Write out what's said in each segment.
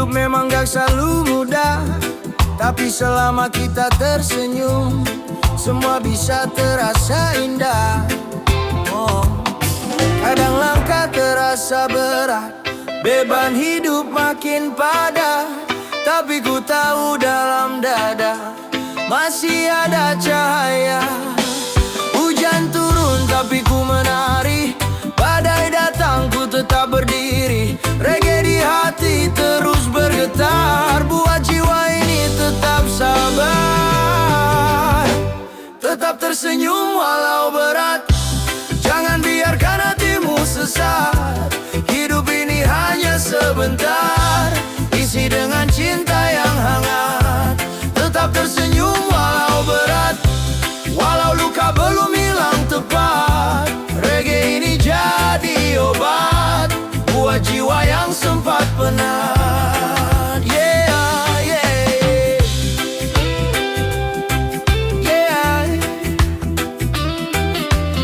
Hidup memang gak selalu mudah, tapi selama kita tersenyum, semua bisa terasa indah. Kadang langkah terasa berat, beban hidup makin padat, tapi ku tahu dalam dada masih ada cahaya. Hujan turun tapi ku menari, badai datang ku tetap berdiri. Reggae di hati terus bergetar, buat jiwa ini tetap sabar, tetap tersenyum walau berat. Jangan biarkan hatimu sesat, hidup ini hanya sebentar, isi dengan cinta yang hangat. Tetap tersenyum walau berat, walau luka belum hilang tepat. Reggae ini jadi obat buat jiwa yang sempat penat. Yeah, yeah, yeah.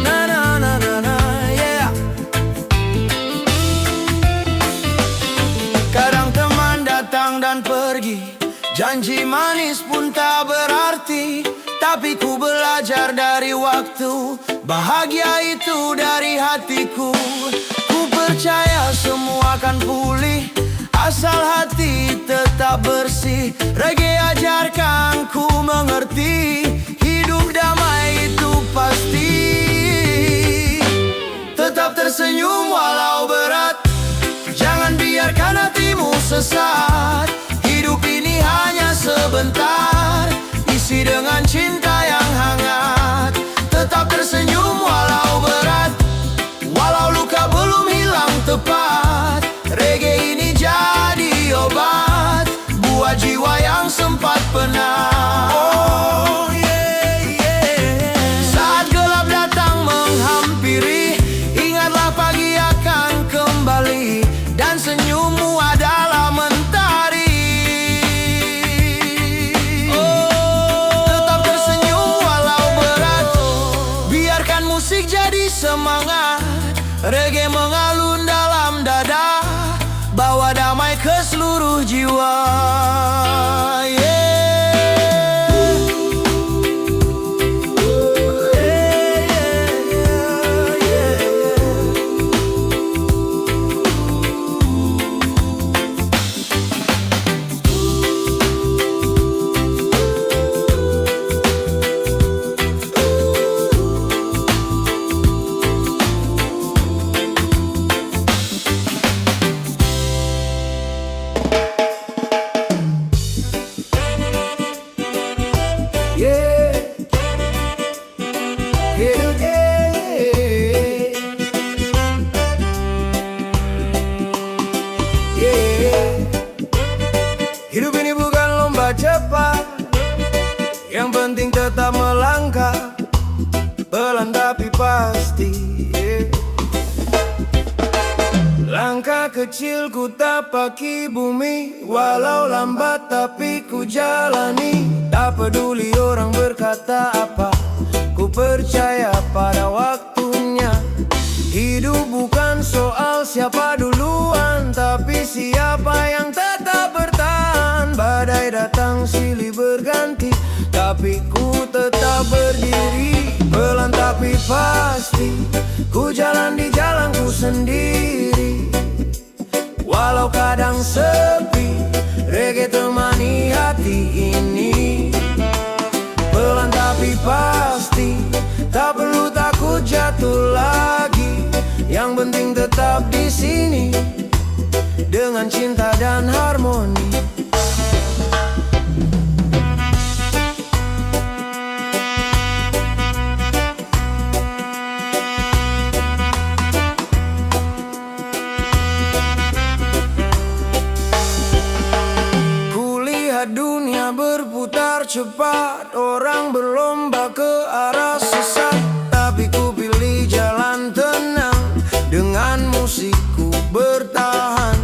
Na na na na na, yeah. Kadang teman datang dan pergi, janji manis pun tak berarti, tapi ku belajar dari waktu, bahagia itu dari hatiku. Ku percaya semua akan pulih, asal hati tetap bersih. Reggae ajarkan ku mengerti, hidup damai itu pasti. Tetap tersenyum walau berat, jangan biarkan hatimu sesat. Hidup ini hanya sebentar, isi dengan cinta yang hangat. Tetap tersenyum walau berat, walau luka belum hilang tepat. Reggae ini jadi obat buat jiwa yang sempat penat. Oh yeah, yeah. Saat gelap datang menghampiri, ingatlah pagi akan kembali, dan senyummu adalah mentari. Tetap tersenyum walau berat, biarkan musik jadi semangat. Reggae mengalun dalam dada, bawa damai ke seluruh jiwa. Hidup ini bukan lomba cepat, yang penting tetap melangkah, pelan tapi pasti. Langkah kecil ku tapaki bumi, walau lambat tapi ku jalani. Tak peduli orang berkata apa, ku percaya pada waktunya. Hidup bukan soal siapa duluan, tapi siapa yang tetap bertahan. Badai datang silih berganti, tapi ku tetap berdiri. Pelan tapi pasti, ku jalan di jalanku sendiri. Walau kadang sepi, reggae temani hati ini. Pelan tapi pasti, tak perlu takut jatuh lagi. Yang penting tetap di sini, dengan cinta dan harmoni. Kulihat dunia berputar cepat, orang berlomba ke arah sesat, tapi ku pilih jalan tenang, dengan musikku bertahan.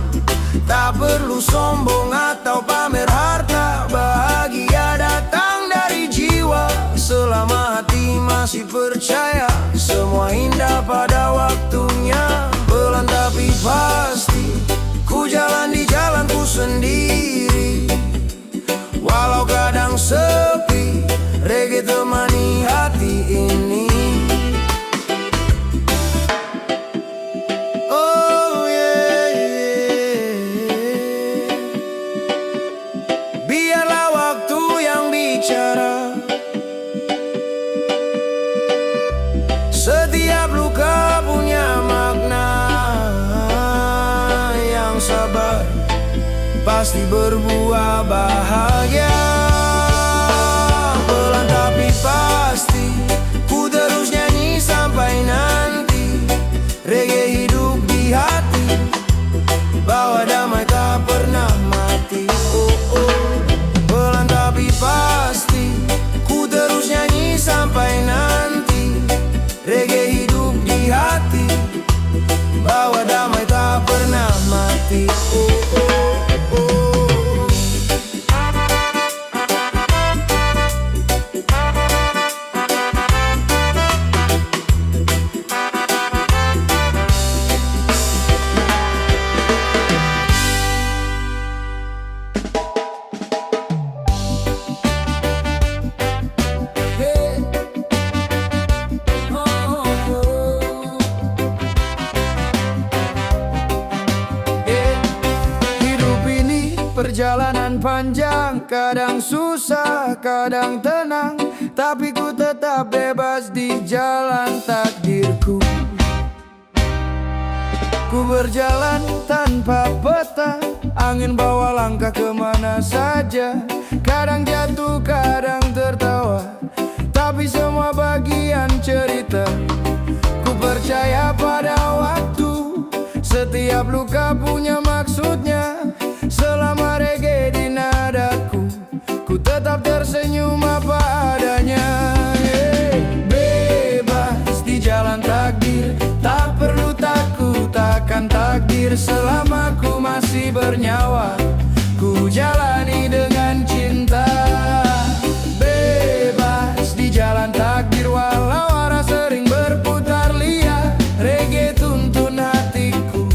Tak perlu sombong atau pamer harta, bahagia datang dari jiwa. Selama hati masih percaya, semua indah pada waktunya. Pelan tapi pasti, ku jalan di jalanku sendiri. pasti berbuah bahagia. Pelan tapi pasti, ku terus nyanyi sampai nanti. Reggae hidup di hati, bawa damai tak pernah mati. Oh oh. Pelan tapi pasti, ku terus nyanyi sampai nanti. Reggae hidup di hati, bawa damai tak pernah mati. Oh oh oh. Perjalanan panjang, kadang susah, kadang tenang, tapi ku tetap bebas di jalan takdirku. Ku berjalan tanpa peta, angin bawa langkah kemana saja. Kadang jatuh, kadang tertawa, tapi semua bagian cerita. Ku percaya pada waktu, setiap luka punya maksudnya. Selama reggae di nadaku, ku tetap tersenyum apa adanya. Bebas di jalan takdir, tak perlu takut akan takdir. Selama ku masih bernyawa, ku jalani dengan cinta. Bebas di jalan takdir, walau arah sering berputar liar. Reggae tuntun hatiku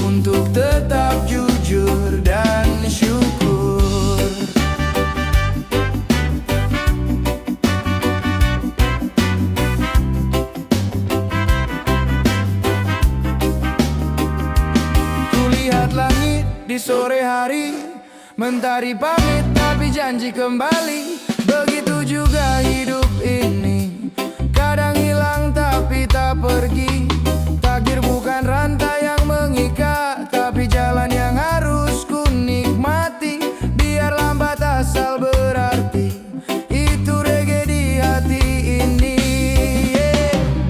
untuk tetap jujur dan syukur. Kulihat langit di sore hari, mentari pamit tapi janji kembali. Begitu juga hidup ini, kadang hilang tapi tak pergi. Takdir bukan rantai yang mengikat, tapi jalan yang harus ku nikmati. Biar lambat asal berarti, itu reggae di hati ini.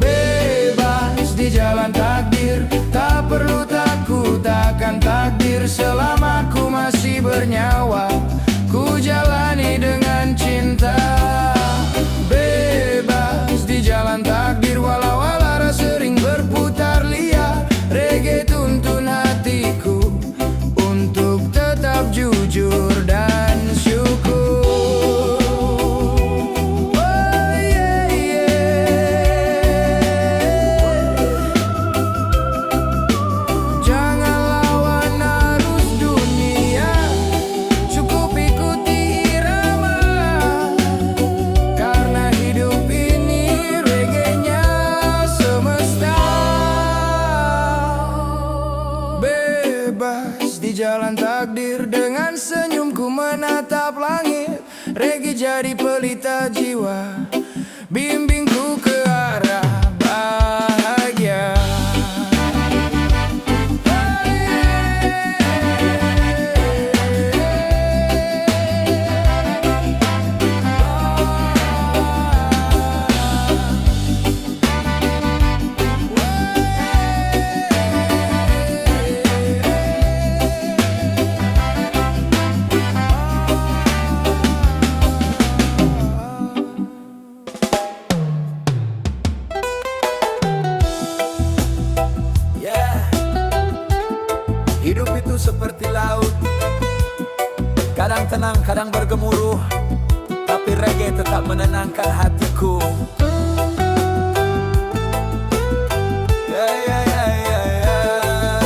Bebas di jalan takdir, tak perlu takut akan takdir. Selama ku masih bernyawa, ku jalani dengan cinta. Bebas di jalan takdir, walau arah sering berputar liar. Reggae tuntun hatiku untuk tetap jujur dan syukur. Oh yeah, yeah. Jangan lawan arus dunia, cukup ikuti irama. Karena hidup ini reggae-nya semesta. Bebas di jalan takdir, dengan senyumku menatap langit. Reggae jadi pelita jiwa, bimbingku ke arah bahagia. Hidup itu seperti laut, kadang tenang, kadang bergemuruh, tapi reggae tetap menenangkan hatiku. Yeah, yeah, yeah, yeah, yeah.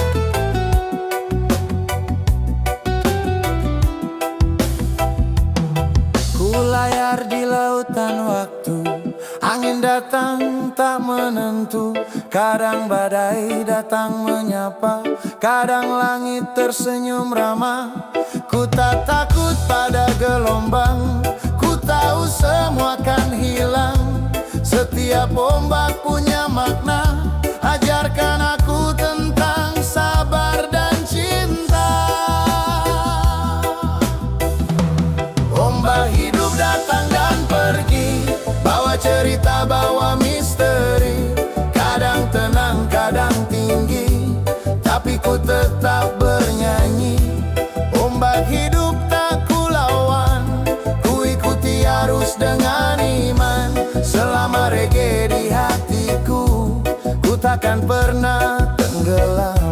Ku layar di lautan waktu, angin datang tak menentu. Kadang badai datang menyapa, kadang langit tersenyum ramah. Ku tak takut pada gelombang, ku tahu semua kan hilang. Setiap ombak punya makna, ajarkan aku tentang sabar dan cinta. ku tetap bernyanyi. Ombak hidup tak kulawan, ku ikuti arus dengan iman. Selama reggae di hatiku, ku takkan pernah tenggelam.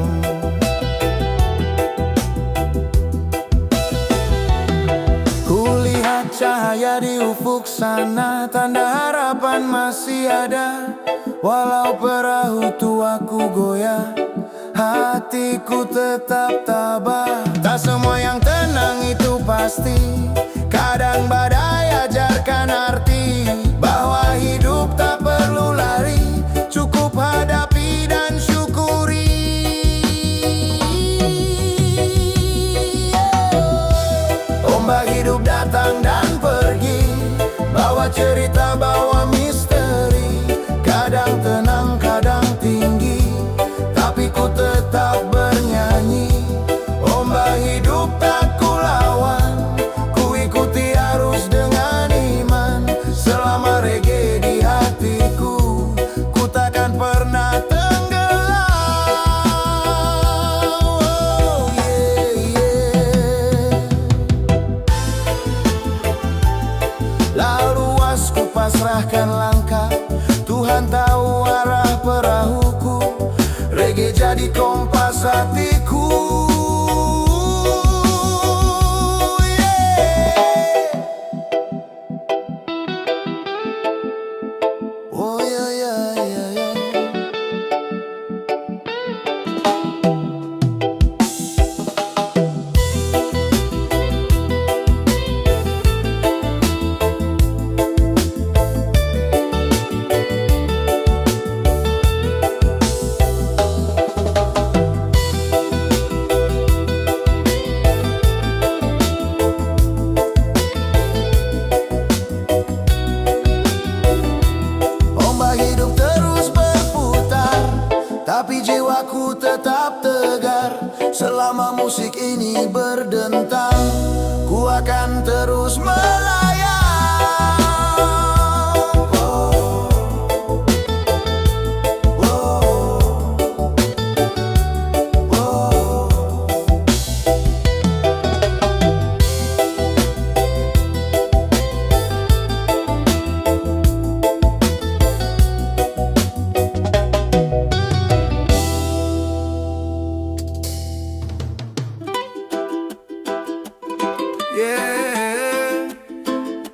Kulihat cahaya di ufuk sana, tanda harapan masih ada. Walau perahu tuaku goyah, hatiku tetap tabah. Tak semua yang tenang itu pasti, kadang badai ajarkan arti bahwa hidup tak perlu lari, cukup hadapi dan syukuri. Ombak hidup datang dan pergi, bawa cerita, bawa misteri. Kadang tenang, kadang tinggi, tapi ku tetap bernyanyi. Ombak hidup tak kulawan, ku ikuti arus dengan iman. Selama reggae di hatiku, ku takkan pernah tenggelam. Oh, yeah, yeah. Lalu luas ku pasrahkan langkah, Tuhan tahu arah perahuku. Reggae jadi kompas hatiku. Oh yeah, yeah, yeah, yeah. Tapi jiwaku tetap tegar. Selama musik ini berdentang, ku akan terus melayang.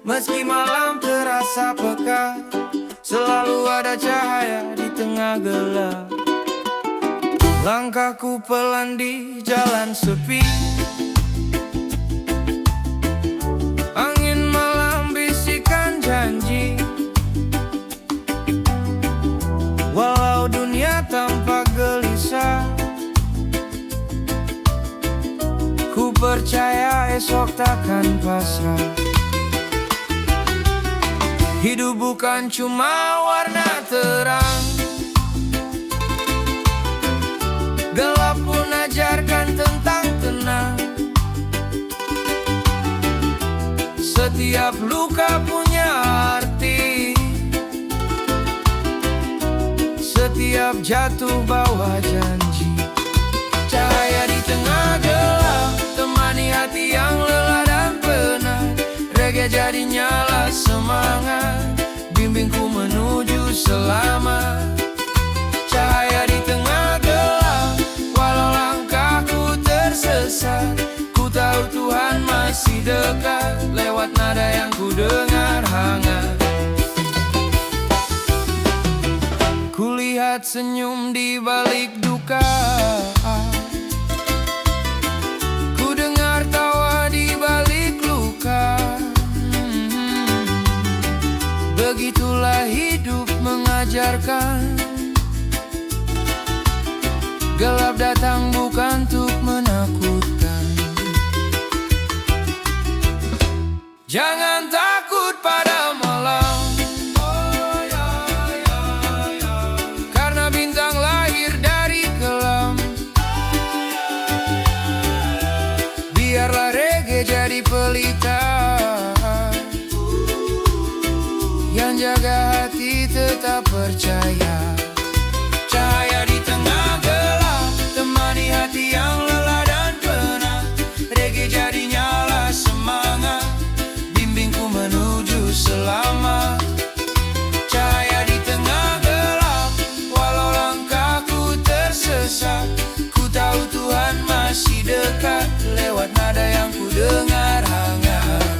Meski malam terasa pekat, selalu ada cahaya di tengah gelap. Langkahku pelan di jalan sepi, angin malam bisikan janji. Walau dunia tampak gelisah, ku percaya esok takkan pasrah. Hidup bukan cuma warna terang, gelap pun ajarkan tentang tenang. Setiap luka punya arti, setiap jatuh bawa janji. Cahaya di tengah gelap, temani hati yang lelah dan penat. Reggae jadi nyala semangat, bimbingku menuju selamat. Cahaya di tengah gelap, walau langkahku tersesat, ku tahu Tuhan masih dekat. Lewat nada yang ku dengar hangat, kulihat senyum di balik duka, ku dengar tawa di balik luka. Begitulah hidup mengajarkan, gelap datang bukan untuk menakutkan. Jangan takut pada malam, karena bintang lahir dari kelam. Biarlah reggae jadi pelita yang jaga hati tetap percaya. Cahaya di tengah gelap, temani hati menyala semangat, bimbingku menuju selamat. Cahaya di tengah gelap, walau langkahku tersesat, ku tahu Tuhan masih dekat, lewat nada yang ku dengar hangat.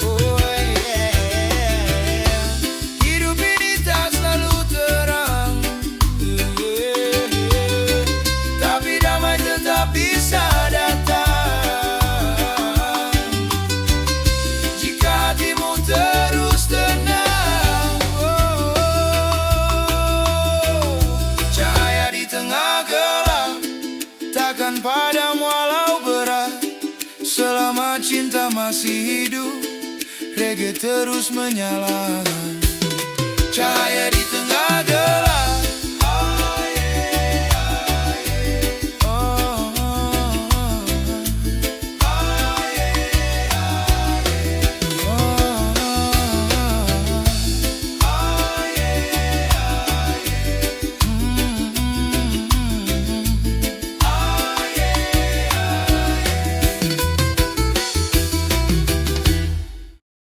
Oh yeah. Hidup ini tak selalu terang, tapi damai tetap bisa datang jika hatimu terus tenang. Cahaya di tengah gelap takkan padam walau berat, selama cinta masih hidup, reggae terus menyala. Cahaya di